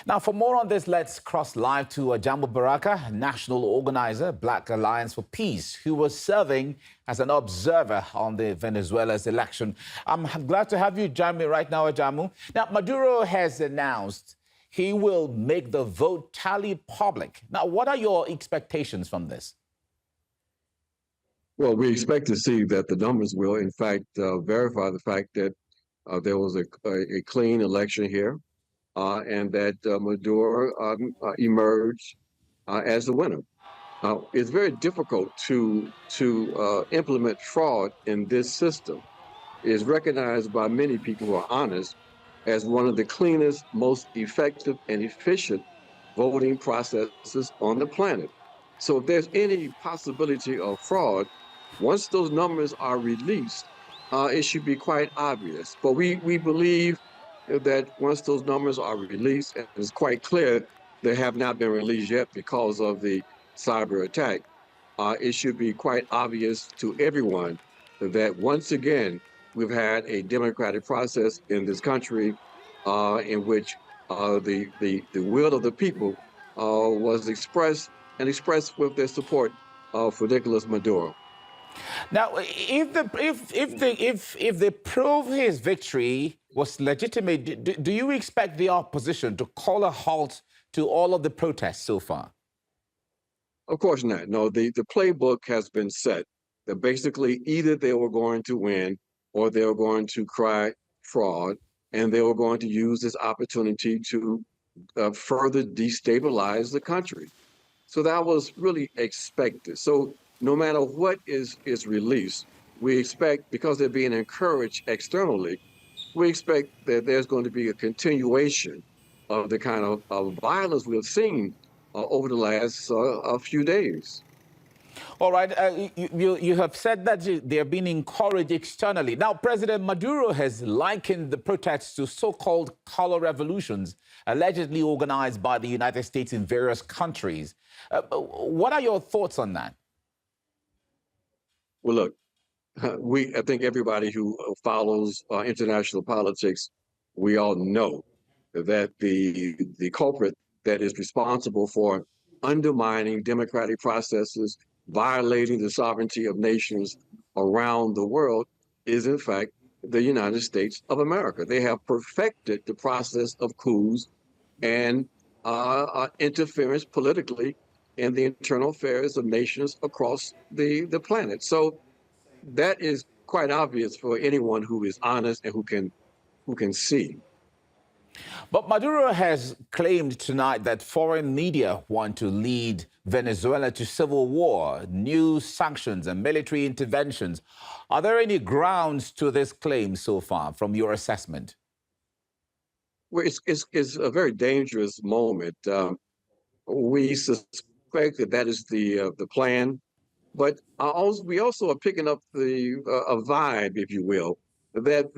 Now, for more on this, let's cross live to Ajamu Baraka, national organizer, Black Alliance for Peace, who was serving as an observer on the Venezuela's election. I'm glad to have you join me right now, Ajamu. Now, Maduro has announced he will make the vote tally public. Now, what are your expectations from this? Well, we expect to see that the numbers will, in fact, verify the fact that there was a clean election here and that Maduro emerged as the winner. It's very difficult to implement fraud in this system. It is recognized by many people who are honest as one of the cleanest, most effective and efficient voting processes on the planet. So if there's any possibility of fraud, once those numbers are released, it should be quite obvious. But we believe that once those numbers are released, and it's quite clear they have not been released yet because of the cyber attack, it should be quite obvious to everyone that once again, we've had a democratic process in this country in which the will of the people was expressed with their support for Nicolas Maduro. Now, if they prove his victory was legitimate, do you expect the opposition to call a halt to all of the protests so far? Of course not. No, the playbook has been set that basically either they were going to win or they were going to cry fraud, and they were going to use this opportunity to further destabilize the country. So that was really expected. So no matter what is released, we expect, because they're being encouraged externally, we expect that there's going to be a continuation of the kind of violence we've seen over the last few days. All right. You have said that they're being encouraged externally. Now, President Maduro has likened the protests to so-called color revolutions, allegedly organized by the United States in various countries. What are your thoughts on that? Well, look, I think everybody who follows international politics, we all know that the culprit that is responsible for undermining democratic processes, violating the sovereignty of nations around the world is, in fact, the United States of America. They have perfected the process of coups and interference politically in the internal affairs of nations across the planet. So that is quite obvious for anyone who is honest and who can see. But Maduro has claimed tonight that foreign media want to lead Venezuela to civil war, new sanctions and military interventions. Are there any grounds to this claim so far from your assessment? Well, it's a very dangerous moment. We suspect that is the plan, but we also are picking up a vibe, if you will, that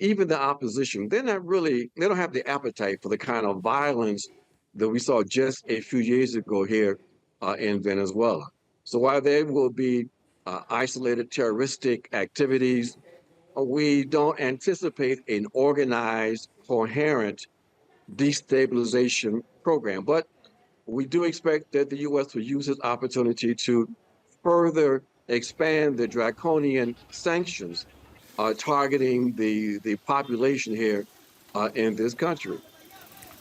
even the opposition, they don't have the appetite for the kind of violence that we saw just a few years ago here in Venezuela. So while there will be isolated terroristic activities, we don't anticipate an organized, coherent destabilization program. But we do expect that the U.S. will use this opportunity to further expand the draconian sanctions targeting the population here in this country.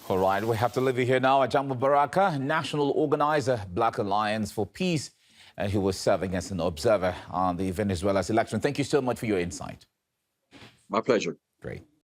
All right, we have to leave you here now. Ajamu Baraka, national organizer, Black Alliance for Peace, who was serving as an observer on the Venezuela's election. Thank you so much for your insight. My pleasure. Great.